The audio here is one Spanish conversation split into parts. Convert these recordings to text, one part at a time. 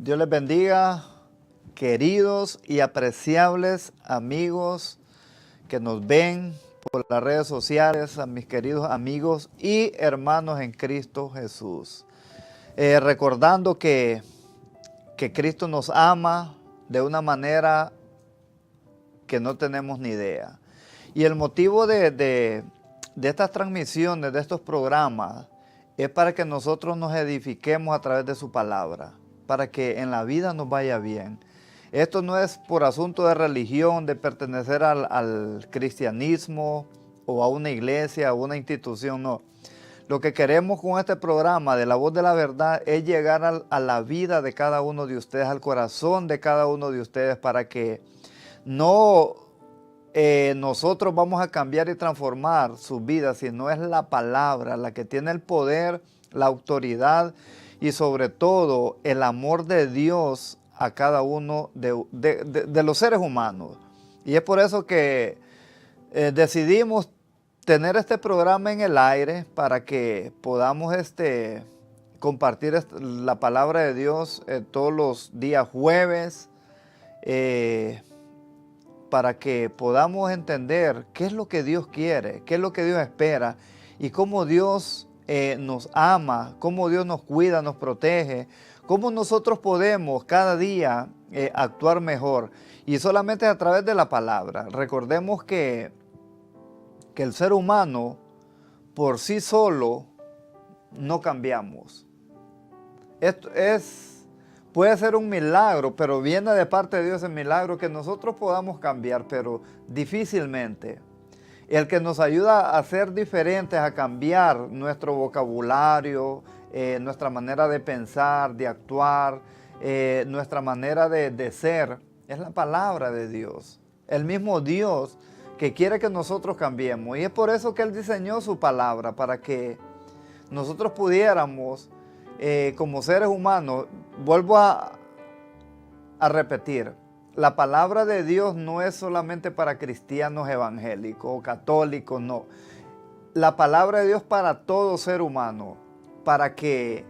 Dios les bendiga, queridos y apreciables amigos que nos ven por las redes sociales, a mis queridos amigos y hermanos en Cristo Jesús. Recordando que Cristo nos ama de una manera que no tenemos ni idea. Y el motivo de estas transmisiones, de estos programas, es para que nosotros nos edifiquemos a través de su palabra, para que en la vida nos vaya bien. Esto no es por asunto de religión, de pertenecer al cristianismo o a una iglesia o una institución, no. Lo que queremos con este programa de La Voz de la Verdad es llegar a la vida de cada uno de ustedes, al corazón de cada uno de ustedes, para que no nosotros vamos a cambiar y transformar su vida, sino es la palabra la que tiene el poder, la autoridad y sobre todo el amor de Dios a cada uno de los seres humanos. Y es por eso que decidimos tener este programa en el aire para que podamos compartir la palabra de Dios todos los días jueves, para que podamos entender qué es lo que Dios quiere, qué es lo que Dios espera y cómo Dios nos ama, cómo Dios nos cuida, nos protege, cómo nosotros podemos cada día actuar mejor. Y solamente a través de la palabra. Recordemos que el ser humano por sí solo no cambiamos. Esto puede ser un milagro, pero viene de parte de Dios el milagro que nosotros podamos cambiar, pero difícilmente. El que nos ayuda a ser diferentes, a cambiar nuestro vocabulario, nuestra manera de pensar, de actuar, nuestra manera de ser, es la palabra de Dios. El mismo Dios que quiere que nosotros cambiemos. Y es por eso que Él diseñó su palabra, para que nosotros pudiéramos, como seres humanos, vuelvo a repetir, la palabra de Dios no es solamente para cristianos evangélicos o católicos, no. La palabra de Dios para todo ser humano, para que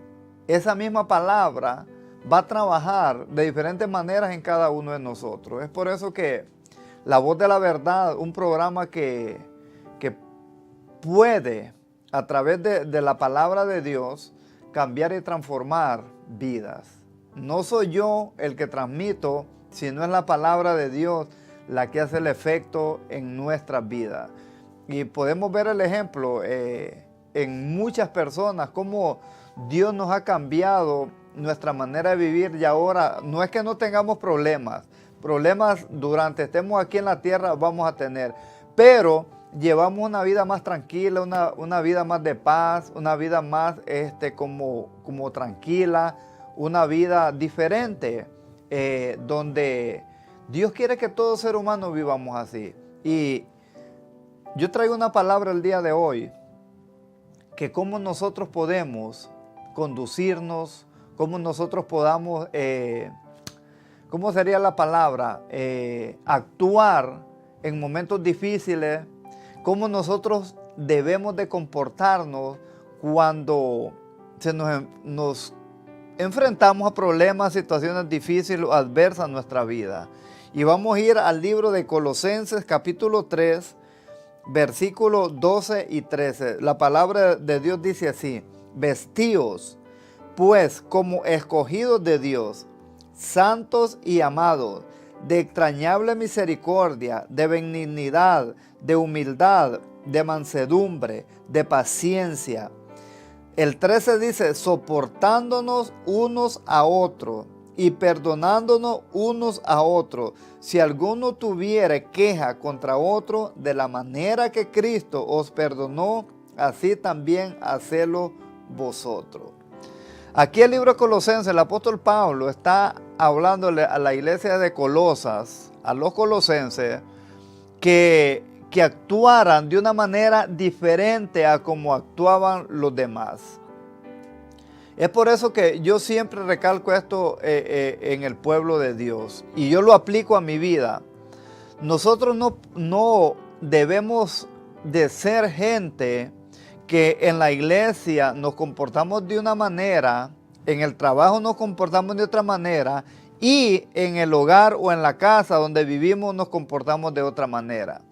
esa misma palabra va a trabajar de diferentes maneras en cada uno de nosotros. Es por eso que La Voz de la Verdad, un programa que puede, a través de la palabra de Dios, cambiar y transformar vidas. No soy yo el que transmito, sino es la palabra de Dios la que hace el efecto en nuestras vidas. Y podemos ver el ejemplo en muchas personas, cómo Dios nos ha cambiado nuestra manera de vivir, y ahora no es que no tengamos problemas durante estemos aquí en la tierra vamos a tener, pero llevamos una vida más tranquila, una vida más de paz, una vida más como tranquila, una vida diferente, donde Dios quiere que todo ser humano vivamos así. Y yo traigo una palabra el día de hoy, que cómo nosotros podemos conducirnos, cómo nosotros podamos, ¿cómo sería la palabra? Actuar en momentos difíciles, cómo nosotros debemos de comportarnos cuando nos enfrentamos a problemas, situaciones difíciles o adversas en nuestra vida. Y vamos a ir al libro de Colosenses capítulo 3, versículos 12 y 13. La palabra de Dios dice así: vestíos pues como escogidos de Dios, santos y amados, de entrañable misericordia, de benignidad, de humildad, de mansedumbre, de paciencia. El 13 dice, soportándonos unos a otros y perdonándonos unos a otros, si alguno tuviere queja contra otro, de la manera que Cristo os perdonó, así también hacedlo vosotros. Aquí el libro de Colosenses, el apóstol Pablo está hablándole a la iglesia de Colosas, a los colosenses, que actuaran de una manera diferente a como actuaban los demás. Es por eso que yo siempre recalco esto en el pueblo de Dios, y yo lo aplico a mi vida. Nosotros no debemos de ser gente que en la iglesia nos comportamos de una manera en el trabajo nos comportamos de otra manera y en el hogar o en la casa donde vivimos nos comportamos de otra manera.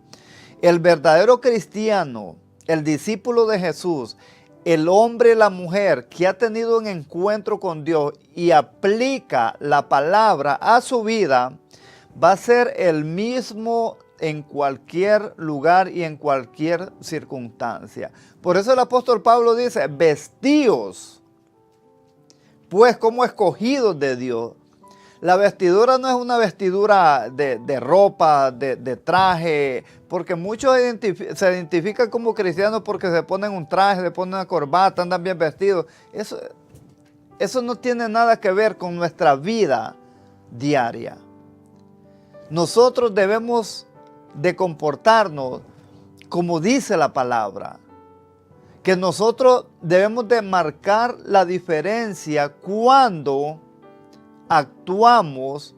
El verdadero cristiano, el discípulo de Jesús, el hombre y la mujer que ha tenido un encuentro con Dios y aplica la palabra a su vida, va a ser el mismo en cualquier lugar y en cualquier circunstancia. Por eso el apóstol Pablo dice, vestíos, pues como escogidos de Dios. La vestidura no es una vestidura de ropa, de traje, porque muchos se identifican como cristianos porque se ponen un traje, se ponen una corbata, andan bien vestidos. Eso no tiene nada que ver con nuestra vida diaria. Nosotros debemos de comportarnos como dice la palabra, que nosotros debemos de marcar la diferencia cuando actuamos,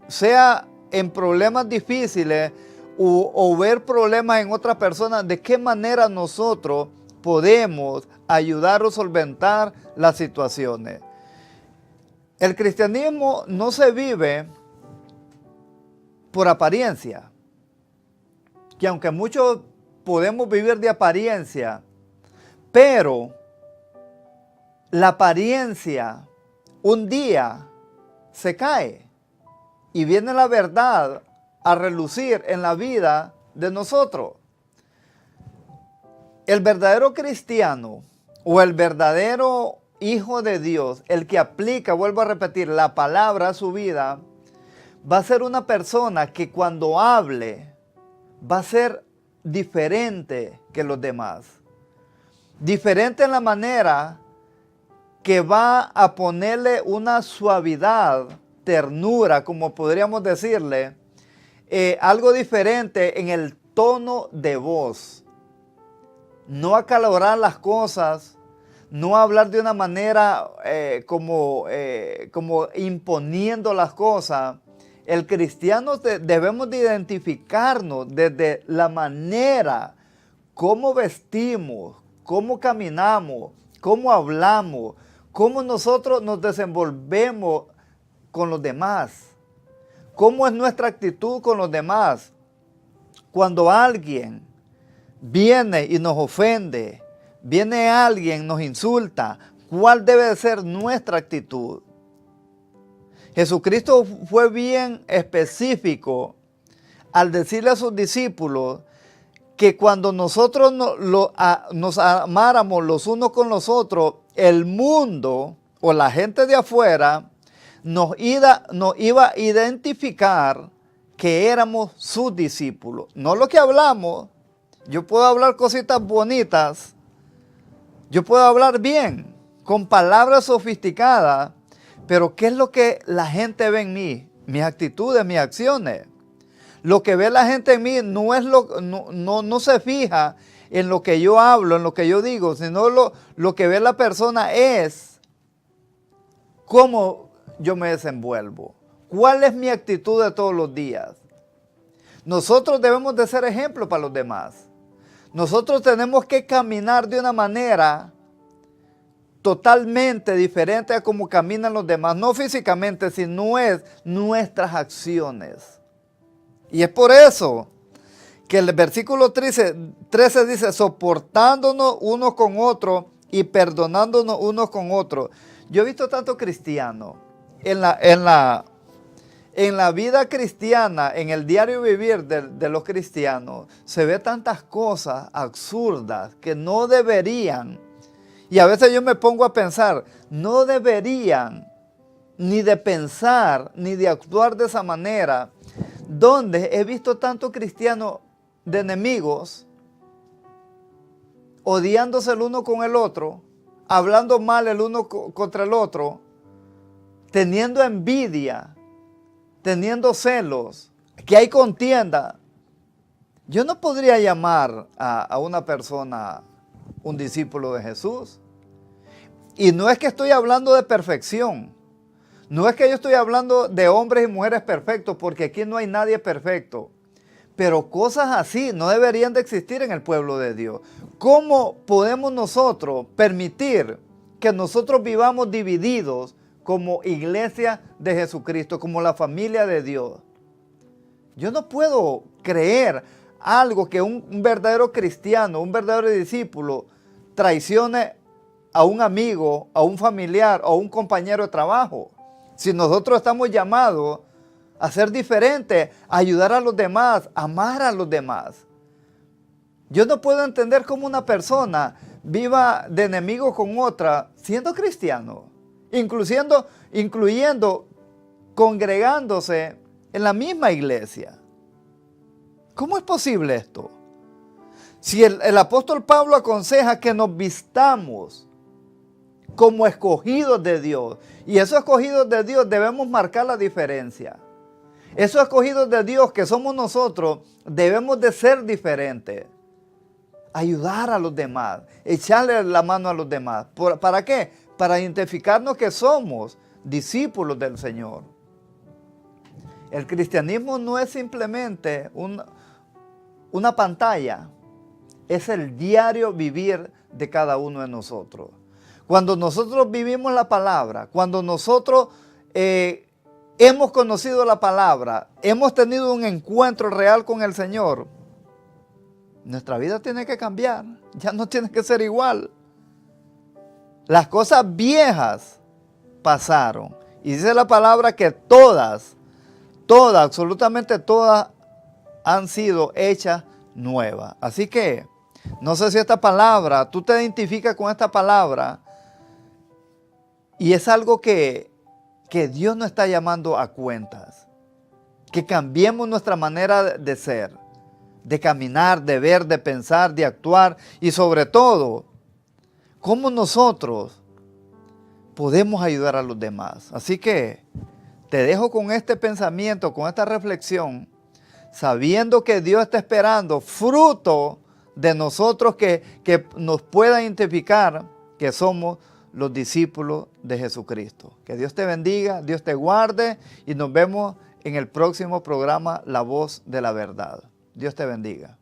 sea en problemas difíciles o ver problemas en otras personas, de qué manera nosotros podemos ayudar o solventar las situaciones. El cristianismo no se vive por apariencia, que aunque muchos podemos vivir de apariencia, pero la apariencia un día se cae y viene la verdad a relucir en la vida de nosotros. El verdadero cristiano o el verdadero hijo de Dios, el que aplica, vuelvo a repetir, la palabra a su vida, va a ser una persona que cuando hable va a ser diferente que los demás. Diferente en la manera que va a ponerle una suavidad, ternura, como podríamos decirle, algo diferente en el tono de voz. No acalorar las cosas, no hablar de una manera como imponiendo las cosas. El cristiano debemos de identificarnos desde la manera, cómo vestimos, cómo caminamos, cómo hablamos, cómo nosotros nos desenvolvemos con los demás, cómo es nuestra actitud con los demás. Cuando alguien viene y nos ofende, viene alguien, nos insulta, ¿cuál debe de ser nuestra actitud? Jesucristo fue bien específico al decirle a sus discípulos que cuando nosotros nos amáramos los unos con los otros, el mundo o la gente de afuera nos iba a identificar que éramos sus discípulos. No lo que hablamos, yo puedo hablar cositas bonitas, yo puedo hablar bien, con palabras sofisticadas, pero ¿qué es lo que la gente ve en mí? Mis actitudes, mis acciones. Lo que ve la gente en mí no se fija en lo que yo hablo, en lo que yo digo, sino lo que ve la persona es cómo yo me desenvuelvo. ¿Cuál es mi actitud de todos los días? Nosotros debemos de ser ejemplo para los demás. Nosotros tenemos que caminar de una manera totalmente diferente a cómo caminan los demás, no físicamente, sino es nuestras acciones. Y es por eso que el versículo 13 dice, soportándonos unos con otros y perdonándonos unos con otros. Yo he visto tanto cristiano en la vida cristiana, en el diario vivir de los cristianos, se ve tantas cosas absurdas que no deberían. Y a veces yo me pongo a pensar, no deberían ni de pensar ni de actuar de esa manera, donde he visto tanto cristiano de enemigos, odiándose el uno con el otro, hablando mal el uno contra el otro, teniendo envidia, teniendo celos, que hay contienda. Yo no podría llamar a una persona un discípulo de Jesús. Y no es que estoy hablando de perfección. No es que yo estoy hablando de hombres y mujeres perfectos, porque aquí no hay nadie perfecto. Pero cosas así no deberían de existir en el pueblo de Dios. ¿Cómo podemos nosotros permitir que nosotros vivamos divididos como iglesia de Jesucristo, como la familia de Dios. Yo no puedo creer algo que un verdadero cristiano, un verdadero discípulo, traicione a un amigo, a un familiar o a un compañero de trabajo. Si nosotros estamos llamados a ser diferentes, a ayudar a los demás, a amar a los demás. Yo no puedo entender cómo una persona viva de enemigo con otra siendo cristiano, incluyendo congregándose en la misma iglesia. ¿Cómo es posible esto? Si el apóstol Pablo aconseja que nos vistamos como escogidos de Dios, y esos escogidos de Dios debemos marcar la diferencia. Esos escogidos de Dios que somos nosotros debemos de ser diferentes. Ayudar a los demás, echarle la mano a los demás. ¿Para qué? Para identificarnos que somos discípulos del Señor. El cristianismo no es simplemente una pantalla, es el diario vivir de cada uno de nosotros. Cuando nosotros vivimos la palabra, cuando nosotros hemos conocido la palabra, hemos tenido un encuentro real con el Señor, nuestra vida tiene que cambiar, ya no tiene que ser igual. Las cosas viejas pasaron y dice la palabra que todas, absolutamente todas han sido hechas nuevas. Así que, no sé si esta palabra, tú te identificas con esta palabra y es algo que Dios nos está llamando a cuentas. Que cambiemos nuestra manera de ser, de caminar, de ver, de pensar, de actuar y sobre todo, cómo nosotros podemos ayudar a los demás. Así que te dejo con este pensamiento, con esta reflexión, sabiendo que Dios está esperando fruto de nosotros que nos pueda identificar que somos los discípulos de Jesucristo. Que Dios te bendiga, Dios te guarde y nos vemos en el próximo programa La Voz de la Verdad. Dios te bendiga.